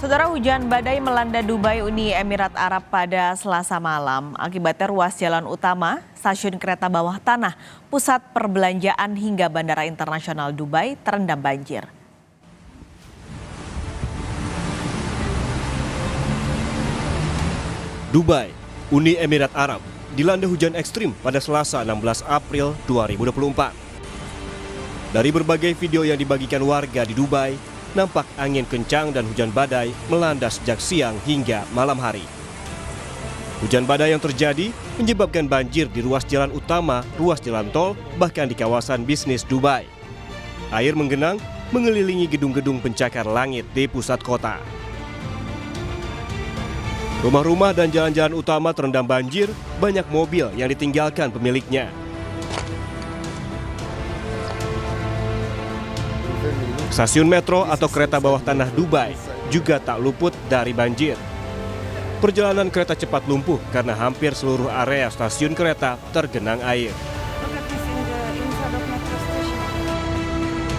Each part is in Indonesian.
Saudara, hujan badai melanda Dubai, Uni Emirat Arab pada Selasa malam. Akibatnya ruas jalan utama, stasiun kereta bawah tanah, pusat perbelanjaan hingga Bandara Internasional Dubai terendam banjir. Dubai, Uni Emirat Arab, dilanda hujan ekstrim pada Selasa 16 April 2024. Dari berbagai video yang dibagikan warga di Dubai, nampak angin kencang dan hujan badai melanda sejak siang hingga malam hari. Hujan badai yang terjadi menyebabkan banjir di ruas jalan utama, ruas jalan tol, bahkan di kawasan bisnis Dubai. Air menggenang mengelilingi gedung-gedung pencakar langit di pusat kota. Rumah-rumah dan jalan-jalan utama terendam banjir, banyak mobil yang ditinggalkan pemiliknya. Stasiun metro atau kereta bawah tanah Dubai juga tak luput dari banjir. Perjalanan kereta cepat lumpuh karena hampir seluruh area stasiun kereta tergenang air.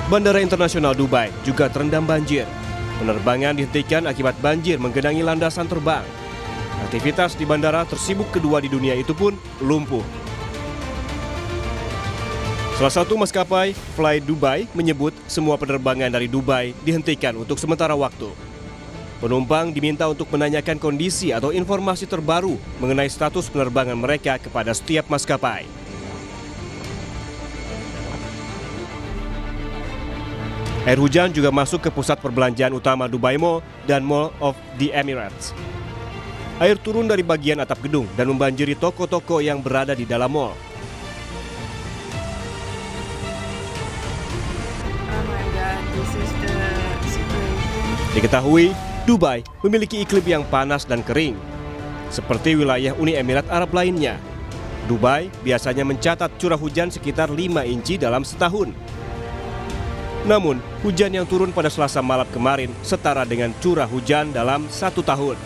Bandara Internasional Dubai juga terendam banjir. Penerbangan dihentikan akibat banjir menggenangi landasan terbang. Aktivitas di bandara tersibuk kedua di dunia itu pun lumpuh. Salah satu maskapai, Fly Dubai, menyebut semua penerbangan dari Dubai dihentikan untuk sementara waktu. Penumpang diminta untuk menanyakan kondisi atau informasi terbaru mengenai status penerbangan mereka kepada setiap maskapai. Air hujan juga masuk ke pusat perbelanjaan utama Dubai Mall dan Mall of the Emirates. Air turun dari bagian atap gedung dan membanjiri toko-toko yang berada di dalam mall. Diketahui, Dubai memiliki iklim yang panas dan kering. Seperti wilayah Uni Emirat Arab lainnya, Dubai biasanya mencatat curah hujan sekitar 5 inci dalam setahun. Namun, hujan yang turun pada Selasa malam kemarin setara dengan curah hujan dalam 1 tahun.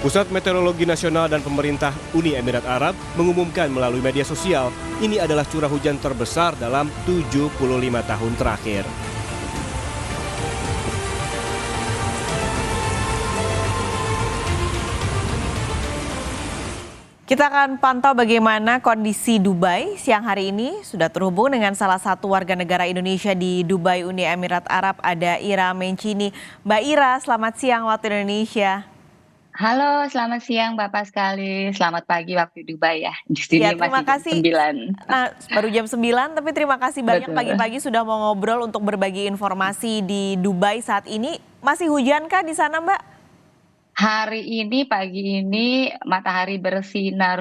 Pusat Meteorologi Nasional dan pemerintah Uni Emirat Arab mengumumkan melalui media sosial ini adalah curah hujan terbesar dalam 75 tahun terakhir. Kita akan pantau bagaimana kondisi Dubai siang hari ini. Sudah terhubung dengan salah satu warga negara Indonesia di Dubai, Uni Emirat Arab, ada Ira Mencini. Mbak Ira, selamat siang waktu Indonesia. Halo, selamat siang Bapak sekali. Selamat pagi waktu Dubai ya. Di sini Ya, terima masih jam kasih. 9. Nah, baru jam 9, tapi terima kasih banyak Betul. pagi-pagi sudah mau ngobrol untuk berbagi informasi di Dubai saat ini. Masih hujan kah di sana, Mbak? Hari ini, pagi ini matahari bersinar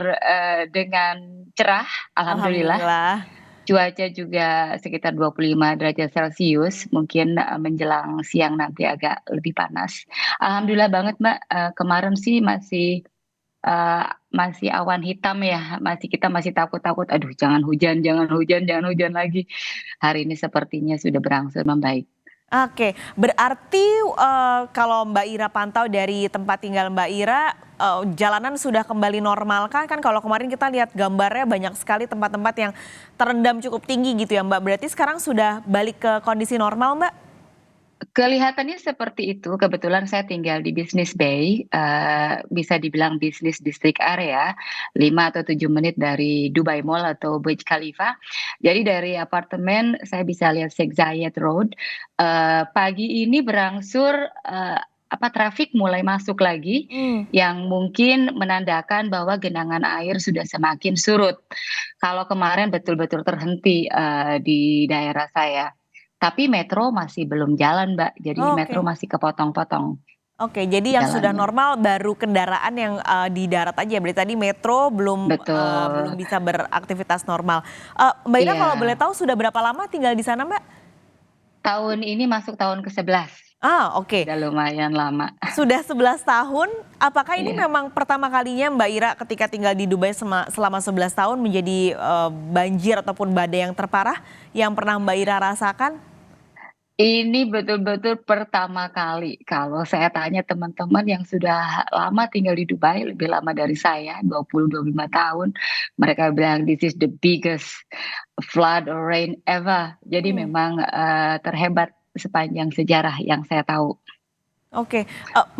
dengan cerah, alhamdulillah. Alhamdulillah. Cuaca juga sekitar 25 derajat Celcius, mungkin menjelang siang nanti agak lebih panas. Alhamdulillah banget Mbak, kemarin sih masih awan hitam ya, kita masih takut-takut, aduh jangan hujan, jangan hujan, jangan hujan lagi. Hari ini sepertinya sudah berangsur membaik. Oke, berarti kalau Mbak Ira pantau dari tempat tinggal Mbak Ira, jalanan sudah kembali normal kan? Kan kalau kemarin kita lihat gambarnya banyak sekali tempat-tempat yang terendam cukup tinggi gitu ya Mbak. Berarti sekarang sudah balik ke kondisi normal Mbak? Kelihatannya seperti itu. Kebetulan saya tinggal di Business Bay, bisa dibilang bisnis district area, 5 atau 7 menit dari Dubai Mall atau Burj Khalifa. Jadi dari apartemen saya bisa lihat Sheikh Zayed Road. Pagi ini berangsur trafik mulai masuk lagi, yang mungkin menandakan bahwa genangan air sudah semakin surut. Kalau kemarin betul-betul terhenti di daerah saya. Tapi metro masih belum jalan, Mbak. Jadi metro Oke. masih kepotong-potong Oke, jadi yang sudah jalannya. normal baru kendaraan yang di darat aja. Berarti tadi metro belum Betul. bisa beraktivitas normal. Mbak Ira kalau boleh Iya. tahu sudah berapa lama tinggal di sana Mbak? Tahun ini masuk tahun ke-11. Oke. Udah lumayan lama. Sudah 11 tahun, apakah ini Iya. memang pertama kalinya Mbak Ira ketika tinggal di Dubai selama 11 tahun menjadi banjir ataupun badai yang terparah yang pernah Mbak Ira rasakan? Ini betul-betul pertama kali. Kalau saya tanya teman-teman yang sudah lama tinggal di Dubai, lebih lama dari saya, 20-25 tahun, mereka bilang this is the biggest flood or rain ever. Jadi memang terhebat sepanjang sejarah yang saya tahu. Oke,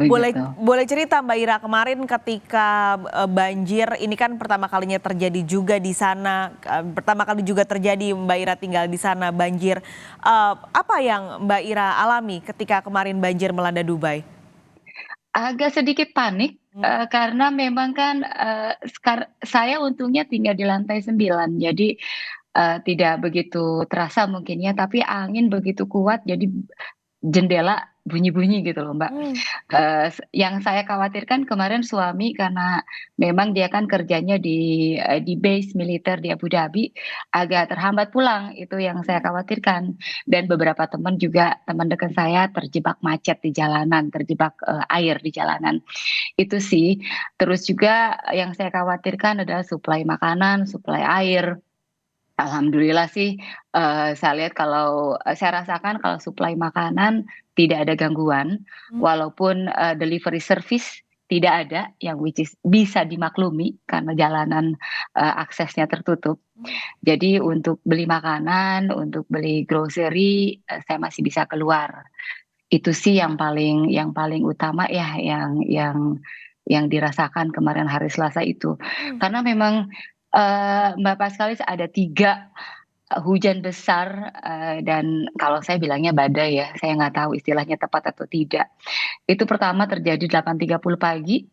boleh begitu. boleh cerita Mbak Ira kemarin ketika, banjir ini kan pertama kalinya terjadi juga di sana, pertama kali juga terjadi Mbak Ira tinggal di sana banjir, apa yang Mbak Ira alami ketika kemarin banjir melanda Dubai? Agak sedikit panik, Mmm. karena memang kan, saya untungnya tinggal di lantai 9 jadi, tidak begitu terasa mungkin ya, tapi angin begitu kuat jadi jendela bunyi-bunyi gitu loh, Mbak. Mmm. Yang saya khawatirkan kemarin suami karena memang dia kan kerjanya di base militer di Abu Dhabi, agak terhambat pulang, itu yang saya Mmm. khawatirkan. Dan beberapa teman juga, teman dekat saya terjebak macet di jalanan, terjebak, air di jalanan, itu sih. Terus juga yang saya khawatirkan adalah suplai makanan, suplai air. Alhamdulillah sih, saya lihat kalau saya rasakan kalau suplai makanan tidak ada gangguan, Mmm. walaupun, delivery service tidak ada, yang which is bisa dimaklumi karena jalanan, aksesnya tertutup. Mmm. Jadi untuk beli makanan, untuk beli grocery, saya masih bisa keluar. Itu sih yang paling utama ya, yang dirasakan kemarin hari Selasa itu. Mmm. Karena memang, Mbak, pas sekali ada 3 hujan besar, dan kalau saya bilangnya badai ya, saya nggak tahu istilahnya tepat atau tidak. Itu pertama terjadi 8.30 pagi,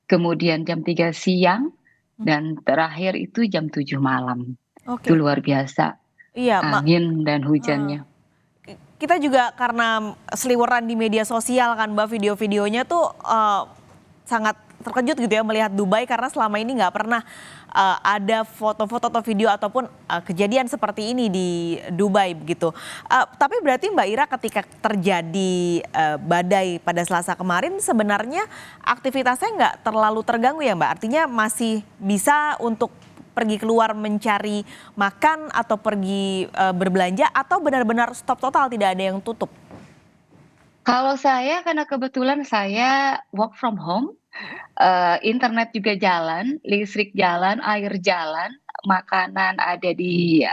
kemudian jam 3 siang, Mmm. dan terakhir itu jam 7 malam. Itu Oke. luar biasa, Iya, angin dan heeh. hujannya. Kita juga karena seliweran di media sosial kan Mbak, video-videonya tuh, sangat terkejut gitu ya melihat Dubai karena selama ini nggak pernah, ada foto-foto atau video ataupun, kejadian seperti ini di Dubai begitu. Tapi berarti Mbak Ira ketika terjadi, badai pada Selasa kemarin sebenarnya aktivitasnya nggak terlalu terganggu ya Mbak? Artinya masih bisa untuk pergi keluar mencari makan atau pergi, berbelanja atau benar-benar stop total tidak ada yang tutup? Kalau saya karena kebetulan saya work from home, Mhm. internet juga jalan, listrik jalan, air jalan, makanan ada di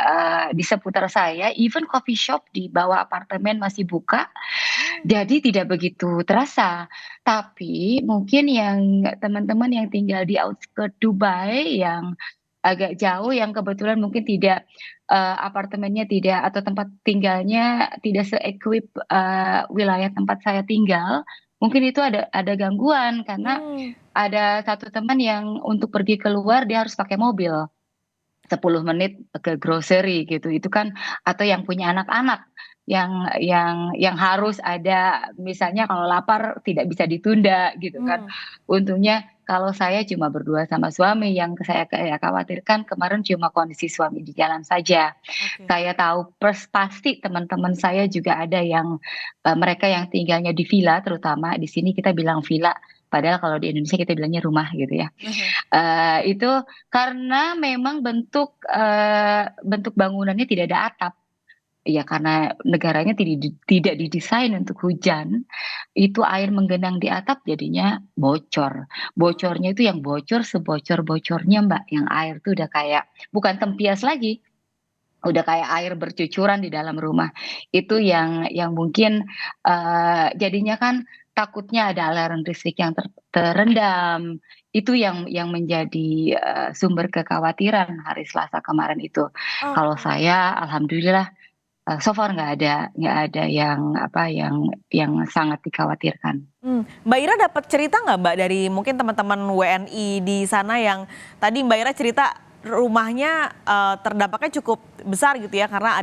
seputar saya, even coffee shop di bawah apartemen masih buka, Mmm. jadi tidak begitu terasa. Tapi mungkin yang teman-teman yang tinggal di outskirt Dubai yang agak jauh, yang kebetulan mungkin tidak, apartemennya tidak atau tempat tinggalnya tidak se-equip, wilayah tempat saya tinggal, mungkin itu ada gangguan karena Mmm. ada satu teman yang untuk pergi keluar dia harus pakai mobil, 10 menit ke grocery gitu, itu kan atau yang punya anak-anak, yang harus ada misalnya kalau lapar tidak bisa ditunda gitu kan. Mmm. Untungnya kalau saya cuma berdua sama suami, yang saya kayak khawatirkan kemarin cuma kondisi suami di jalan saja. Oke. Saya tahu pasti teman-teman saya juga ada yang, mereka yang tinggalnya di villa, terutama di sini kita bilang villa, padahal kalau di Indonesia kita bilangnya rumah gitu ya. Itu karena memang bentuk bangunannya tidak ada atap. Ya karena negaranya tidak didesain untuk hujan, itu air menggenang di atap jadinya bocor. Oh. Bocornya itu yang bocor sebocor-bocornya, Mbak, yang air tuh udah kayak bukan tempias lagi, udah kayak air bercucuran di dalam rumah. Itu yang mungkin, jadinya kan takutnya ada aliran listrik yang terendam, itu yang menjadi, sumber kekhawatiran hari Selasa kemarin itu. Kalau Oke. saya alhamdulillah, so far nggak ada yang apa, yang sangat dikhawatirkan. Mbak Ira dapat cerita nggak Mbak dari mungkin teman-teman WNI di sana yang tadi Mbak Ira cerita rumahnya, terdampaknya cukup besar gitu ya karena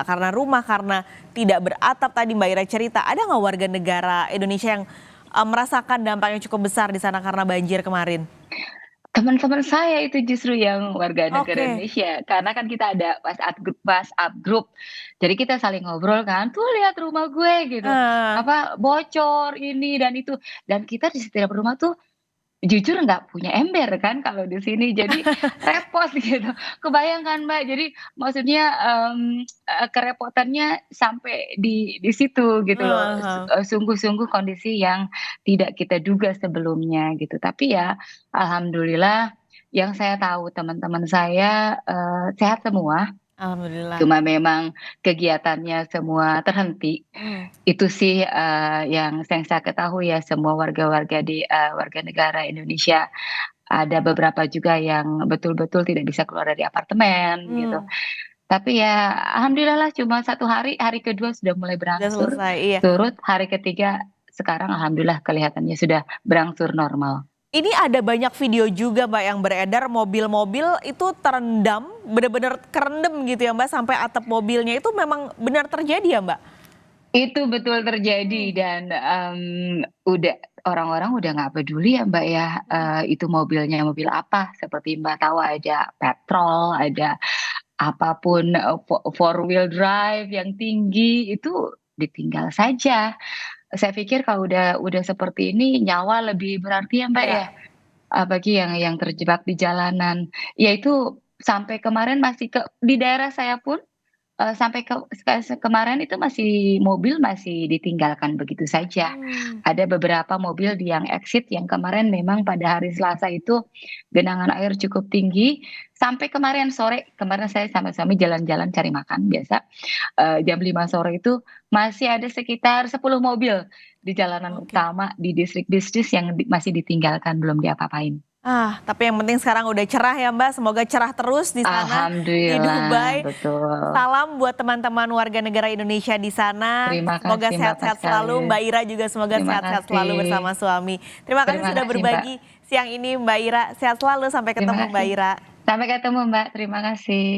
karena rumah, karena tidak beratap tadi Mbak Ira cerita. Ada nggak warga negara Indonesia yang, merasakan dampaknya cukup besar di sana karena banjir kemarin? Teman-teman saya itu justru yang warga negara Oke. Indonesia, karena kan kita ada WhatsApp grup, jadi kita saling ngobrol kan, "Tuh lihat rumah gue," gitu, Heeh. apa, "bocor ini dan itu." Dan kita di setiap rumah tuh jujur nggak punya ember kan kalau di sini, jadi repot gitu. Kebayang kan, Mbak, jadi maksudnya, kerepotannya sampai di situ gitu loh, Heeh. sungguh-sungguh kondisi yang tidak kita duga sebelumnya gitu. Tapi ya alhamdulillah yang saya tahu teman-teman saya, sehat semua. Alhamdulillah. Cuma memang kegiatannya semua terhenti. Hmm. Itu sih, yang saya ketahui ya, semua warga negara Indonesia. Ada beberapa juga yang betul-betul tidak bisa keluar dari apartemen gitu. Hmm. Tapi ya alhamdulillah lah, cuma 1 hari, hari kedua sudah mulai Udah berangsur selesai, iya. surut, hari ketiga sekarang alhamdulillah kelihatannya sudah berangsur normal. Ini ada banyak video juga Mbak yang beredar, mobil-mobil itu terendam, benar-benar kerendam gitu ya Mbak, sampai atap mobilnya, itu memang benar terjadi ya Mbak? Itu betul terjadi Hmm. dan, udah orang-orang udah nggak peduli ya, Mbak, ya, Hmm. itu mobilnya mobil apa, seperti Mbak tahu ada petrol, ada apapun, four wheel drive yang tinggi, itu ditinggal saja. Saya pikir kalau udah seperti ini nyawa lebih berarti ya, Mbak, Iya. ya, bagi yang terjebak di jalanan. Ya itu sampai kemarin masih di daerah saya pun, sampai kemarin itu mobil masih ditinggalkan begitu saja. Hmm. Ada beberapa mobil yang exit yang kemarin memang pada hari Selasa itu genangan air cukup tinggi, sampai kemarin saya sama suami jalan-jalan cari makan biasa, jam 5 sore itu masih ada sekitar 10 mobil di jalanan Oke. utama di distrik bisnis yang masih ditinggalkan belum diapa-apain. Tapi yang penting sekarang udah cerah ya Mbak, semoga cerah terus di sana, di Alhamdulillah, Dubai. betul. Salam buat teman-teman warga negara Indonesia di sana. Terima Semoga kasih Mbak sehat-sehat sekali. selalu. Mbak Ira juga semoga Terima sehat-sehat selalu kasih. bersama suami. Terima kasih Terima sudah kasih Mbak. berbagi siang ini Mbak Ira. Sehat selalu, sampai Terima ketemu Mbak kasih. Ira. Sampai ketemu Mbak, terima kasih.